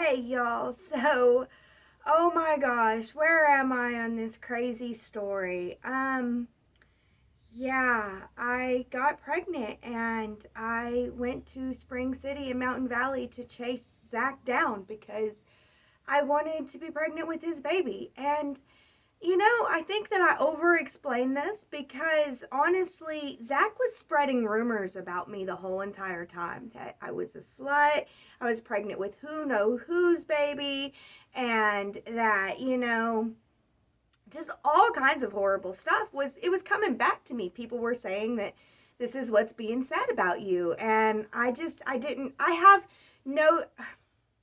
Hey y'all, oh my gosh, where am I on this crazy story? Yeah, I got pregnant and I went to Spring City in Mountain Valley to chase Zach down because I wanted to be pregnant with his baby. And I think that I over explained this because honestly, Zach was spreading rumors about me the whole entire time that I was a slut, I was pregnant with who know whose baby, and that, just all kinds of horrible stuff was coming back to me. People were saying that this is what's being said about you. And I didn't, I have no,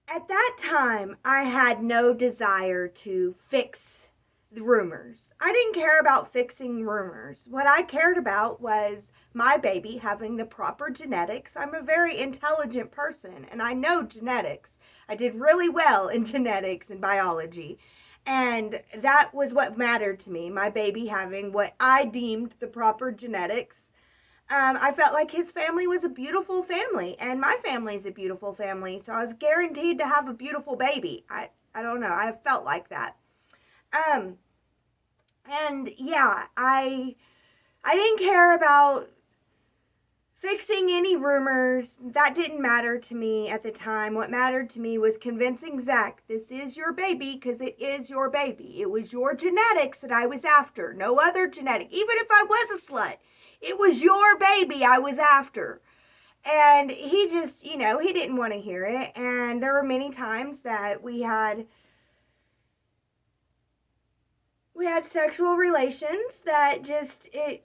at that time, I had no desire to fix the rumors. I didn't care about fixing rumors. What I cared about was my baby having the proper genetics. I'm a very intelligent person and I know genetics. I did really well in genetics and biology. And that was what mattered to me, my baby having what I deemed the proper genetics. I felt like his family was a beautiful family, and my family is a beautiful family, so I was guaranteed to have a beautiful baby. I don't know, I felt like that. Um, and yeah, I didn't care about fixing any rumors. That didn't matter to me at the time. What mattered to me was convincing Zach, this is your baby because it is your baby. It was your genetics that I was after, no other genetic. Even if I was a slut, it was your baby I was after. And he just, he didn't want to hear it. And there were many times that we had sexual relations that just it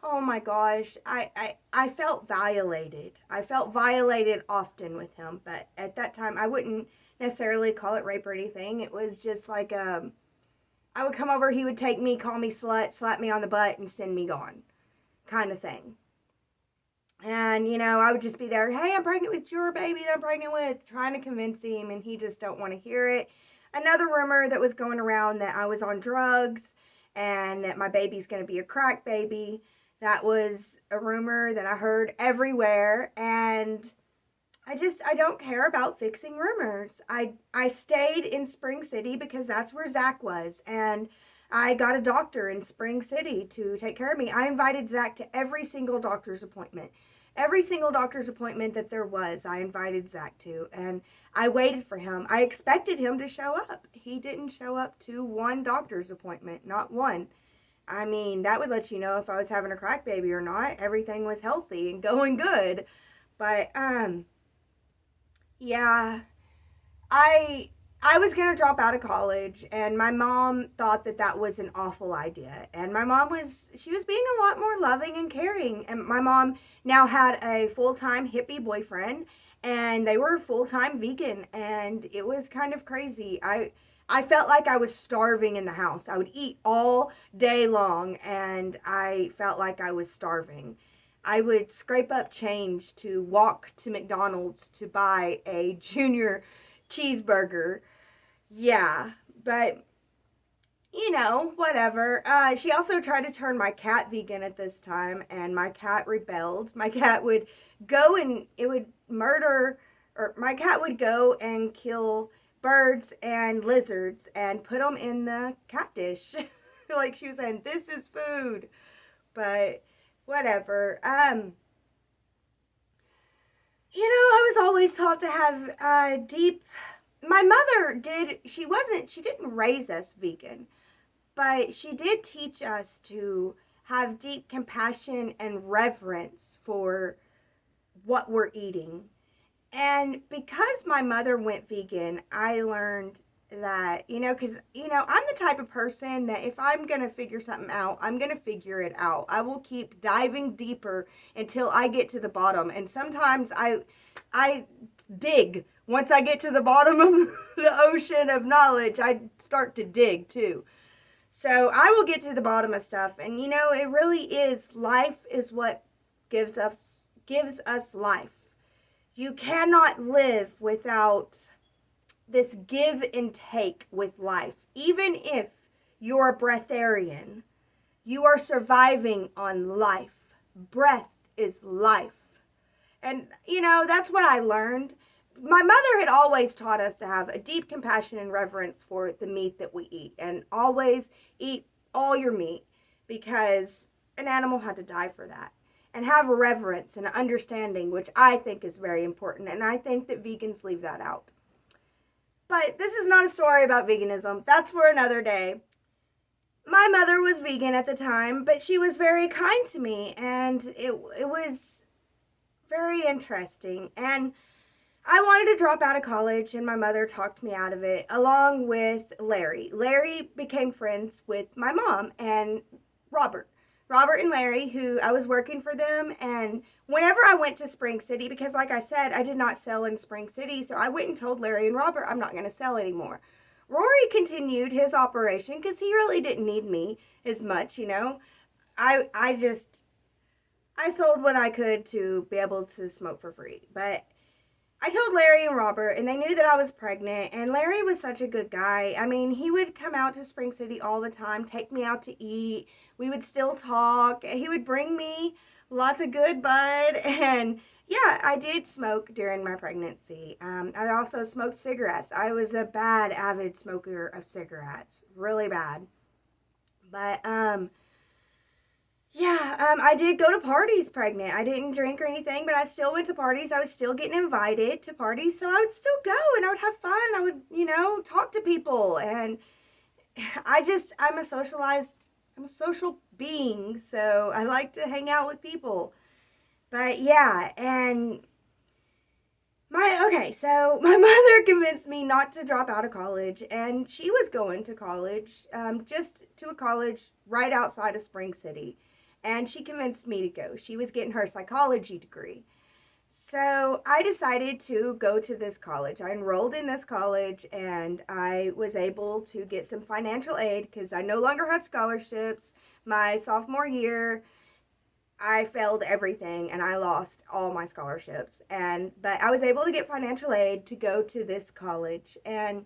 oh my gosh, I felt violated. I felt violated often with him, but at that time I wouldn't necessarily call it rape or anything. It was just like I would come over, he would take me, call me slut, slap me on the butt, and send me gone, kind of thing. And I would just be there, hey, I'm pregnant with your baby that I'm pregnant with, trying to convince him, and he just don't want to hear it. Another rumor that was going around that I was on drugs and that my baby's going to be a crack baby. That was a rumor that I heard everywhere, and I don't care about fixing rumors. I stayed in Spring City because that's where Zach was, and I got a doctor in Spring City to take care of me. I invited Zach to every single doctor's appointment. Every single doctor's appointment that there was, I invited Zach to, and I waited for him. I expected him to show up. He didn't show up to one doctor's appointment, not one. I mean, that would let you know if I was having a crack baby or not. Everything was healthy and going good. But yeah, I I was going to drop out of college and my mom thought that that was an awful idea. And my mom was being a lot more loving and caring. And my mom now had a full-time hippie boyfriend and they were full-time vegan and it was kind of crazy. I felt like I was starving in the house. I would eat all day long and I felt like I was starving. I would scrape up change to walk to McDonald's to buy a junior cheeseburger. Yeah, but whatever. She also tried to turn my cat vegan at this time, and my cat rebelled. My cat would go and it would murder, or my cat would go and kill birds and lizards and put them in the cat dish. Like she was saying, this is food. But whatever. I was always taught to have deep. My mother did. She didn't raise us vegan, but she did teach us to have deep compassion and reverence for what we're eating. And because my mother went vegan, I learned that, because, I'm the type of person that if I'm going to figure something out, I'm going to figure it out. I will keep diving deeper until I get to the bottom. And sometimes I dig. Once I get to the bottom of the ocean of knowledge, I start to dig too. So I will get to the bottom of stuff. And, it really is, life is what gives us life. You cannot live without this give and take with life. Even if you're a breatharian, you are surviving on life. Breath is life. And, that's what I learned. my mother had always taught us to have a deep compassion and reverence for the meat that we eat, and always eat all your meat, because an animal had to die for that. And have a reverence and an understanding, which I think is very important, and I think that vegans leave that out. But this is not a story about veganism. That's for another day. My mother was vegan at the time, but she was very kind to me, and it was very interesting. And I wanted to drop out of college, and my mother talked me out of it, along with Larry. Larry became friends with my mom and Robert. Robert and Larry, who I was working for them, and whenever I went to Spring City, because like I said, I did not sell in Spring City, so I went and told Larry and Robert I'm not going to sell anymore. Rory continued his operation because he really didn't need me as much, you know. I sold what I could to be able to smoke for free, but I told Larry and Robert, and they knew that I was pregnant, and Larry was such a good guy. I mean, he would come out to Spring City all the time, take me out to eat. We would still talk. He would bring me lots of good bud, and yeah, I did smoke during my pregnancy. I also smoked cigarettes. I was a bad, avid smoker of cigarettes, really bad. But, yeah, I did go to parties pregnant. I didn't drink or anything, but I still went to parties. I was still getting invited to parties, so I would still go and I would have fun. I would, talk to people, and I'm a I'm a social being, so I like to hang out with people. But yeah, and so my mother convinced me not to drop out of college, and she was going to college, just to a college right outside of Spring City, and she convinced me to go. She was getting her psychology degree. So I decided to go to this college. I enrolled in this college, and I was able to get some financial aid because I no longer had scholarships. My sophomore year, I failed everything and I lost all my scholarships. But I was able to get financial aid to go to this college. And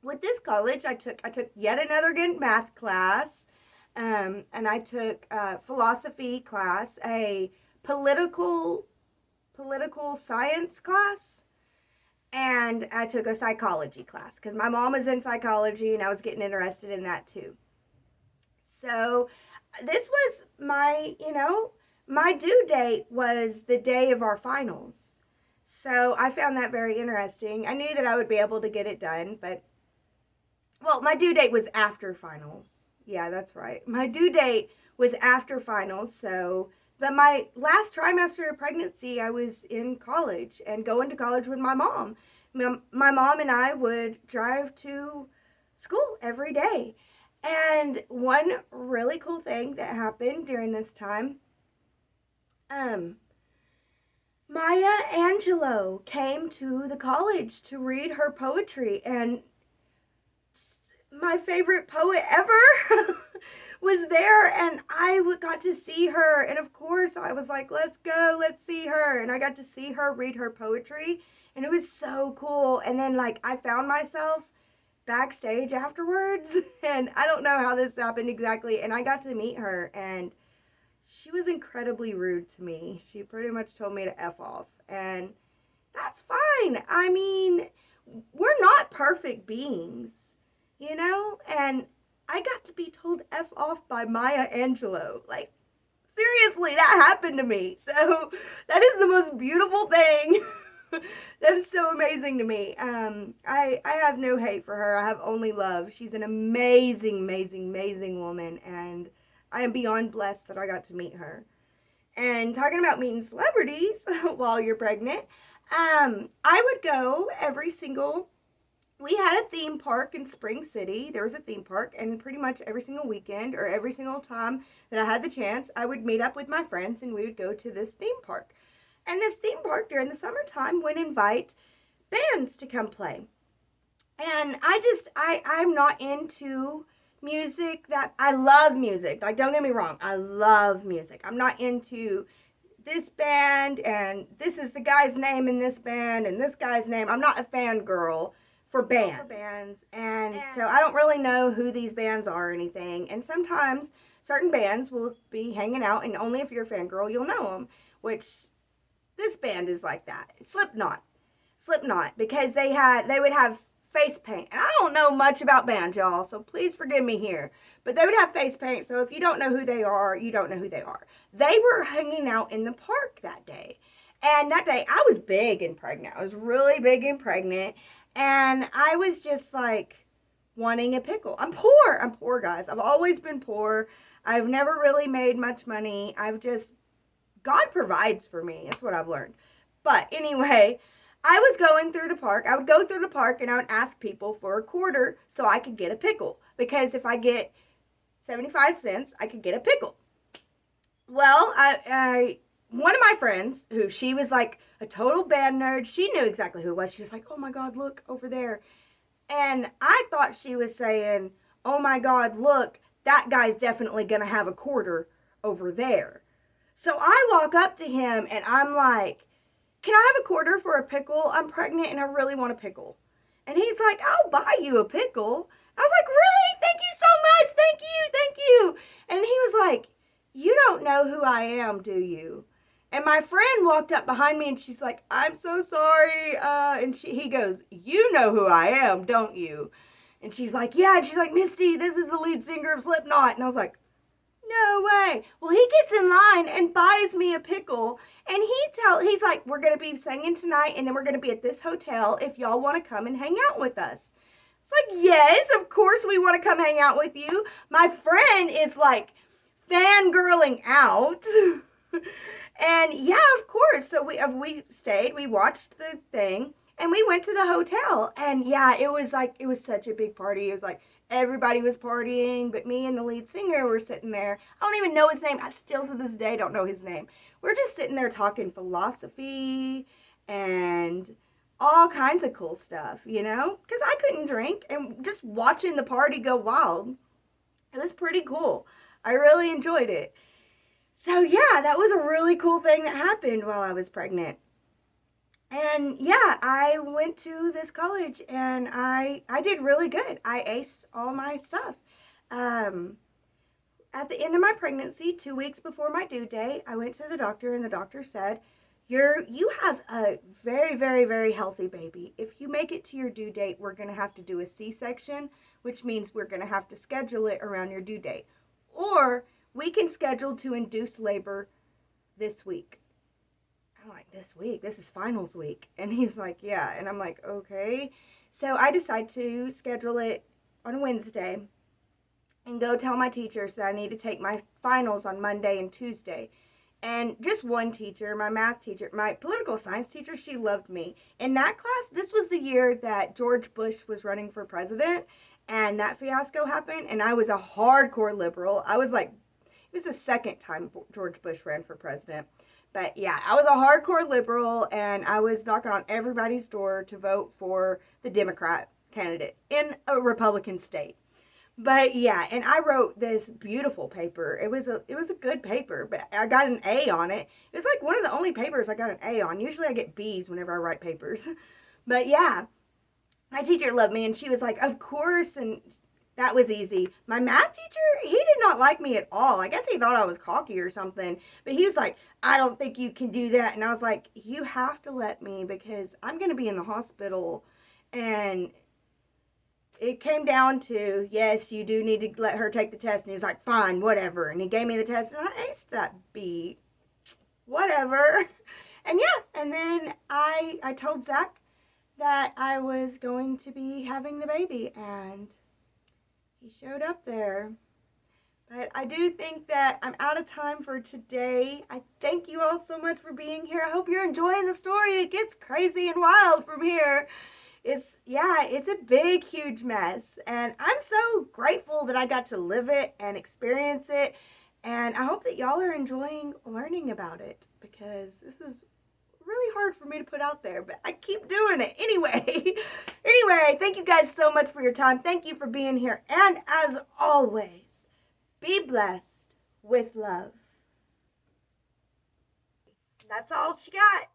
with this college, I took yet another good math class, and I took a philosophy class, a political science class, and I took a psychology class because my mom was in psychology and I was getting interested in that too. So this was my due date was the day of our finals. So I found that very interesting. I knew that I would be able to get it done, but well, my due date was after finals. Yeah, that's right. My due date was after finals, so my last trimester of pregnancy, I was in college and going to college with my mom. My mom and I would drive to school every day. And one really cool thing that happened during this time, um, Maya Angelou came to the college to read her poetry, and my favorite poet ever was there, and I got to see her, and of course I was like, let's go, let's see her, and I got to see her read her poetry, and it was so cool. And then like I found myself backstage afterwards, and I don't know how this happened exactly, and I got to meet her, and she was incredibly rude to me. She pretty much told me to F off, and that's fine. I mean, we're not perfect beings, and I got to be told F off by Maya Angelou. Like, seriously, that happened to me. So that is the most beautiful thing. That is so amazing to me. I have no hate for her. I have only love. She's an amazing, amazing, amazing woman, and I am beyond blessed that I got to meet her. And talking about meeting celebrities while you're pregnant, I would go every single. We had a theme park in Spring City. There was a theme park, and pretty much every single weekend or every single time that I had the chance, I would meet up with my friends and we would go to this theme park. And this theme park during the summertime would invite bands to come play. And I'm not into music that I love music. Like, don't get me wrong, I love music. I'm not into this band and this is the guy's name in this band and this guy's name. I'm not a fangirl for bands. And so I don't really know who these bands are or anything. And sometimes certain bands will be hanging out, and only if you're a fangirl you'll know them, which this band is like that. Slipknot. Slipknot, because they would have face paint. And I don't know much about bands, y'all, so please forgive me here. But they would have face paint, so if you don't know who they are, you don't know who they are. They were hanging out in the park that day. And that day, I was big and pregnant. I was really big and pregnant. And I was just like wanting a pickle. I'm poor. I'm poor, guys. I've always been poor. I've never really made much money. God provides for me. That's what I've learned. But anyway, I was going through the park. I would go through the park and I would ask people for a quarter so I could get a pickle. Because if I get 75 cents, I could get a pickle. Well, one of my friends, who she was like a total band nerd, she knew exactly who it was. She was like, oh my God, look over there. And I thought she was saying, oh my God, look, that guy's definitely going to have a quarter over there. So I walk up to him and I'm like, can I have a quarter for a pickle? I'm pregnant and I really want a pickle. And he's like, I'll buy you a pickle. I was like, really? Thank you so much. Thank you. Thank you. And he was like, you don't know who I am, do you? And my friend walked up behind me and she's like, I'm so sorry. And he goes, you know who I am, don't you? And she's like, yeah. And she's like, Misty, this is the lead singer of Slipknot. And I was like, no way. Well, he gets in line and buys me a pickle. And he's like, we're going to be singing tonight and then we're going to be at this hotel if y'all want to come and hang out with us. It's like, yes, of course we want to come hang out with you. My friend is like fangirling out. And yeah, of course. So we stayed, we watched the thing, and we went to the hotel. And yeah, it was such a big party. It was like everybody was partying, but me and the lead singer were sitting there. I don't even know his name. I still to this day don't know his name. We're just sitting there talking philosophy and all kinds of cool stuff, because I couldn't drink, and just watching the party go wild. It was pretty cool. I really enjoyed it. So yeah, that was a really cool thing that happened while I was pregnant. And yeah, I went to this college and I did really good. I aced all my stuff. At the end of my pregnancy, 2 weeks before my due date, I went to the doctor and the doctor said, you have a very, very, very healthy baby. If you make it to your due date, we're going to have to do a C-section, which means we're going to have to schedule it around your due date. Or we can schedule to induce labor this week. I'm like, this week? This is finals week. And he's like, yeah. And I'm like, okay. So I decide to schedule it on Wednesday and go tell my teachers that I need to take my finals on Monday and Tuesday. And just one teacher, my math teacher, my political science teacher, she loved me. In that class, this was the year that George Bush was running for president, and that fiasco happened, and I was a hardcore liberal. I was like, it was the second time George Bush ran for president. But yeah, I was a hardcore liberal, and I was knocking on everybody's door to vote for the Democrat candidate in a Republican state. But yeah, and I wrote this beautiful paper. It was a good paper, but I got an A on it. It was like one of the only papers I got an A on. Usually I get B's whenever I write papers. But yeah, my teacher loved me, and she was like, of course, and that was easy. My math teacher, he did not like me at all. I guess he thought I was cocky or something. But he was like, I don't think you can do that. And I was like, you have to let me, because I'm going to be in the hospital. And it came down to, yes, you do need to let her take the test. And he was like, fine, whatever. And he gave me the test, and I aced that B. Whatever. And yeah, and then I told Zach that I was going to be having the baby, and he showed up there. But I do think that I'm out of time for today. I thank you all so much for being here. I hope you're enjoying the story. It gets crazy and wild from here. It's a big, huge mess. And I'm so grateful that I got to live it and experience it. And I hope that y'all are enjoying learning about it, because this is really hard for me to put out there, but I keep doing it anyway. Anyway, thank you guys so much for your time. Thank you for being here. And as always, be blessed with love. That's all she got.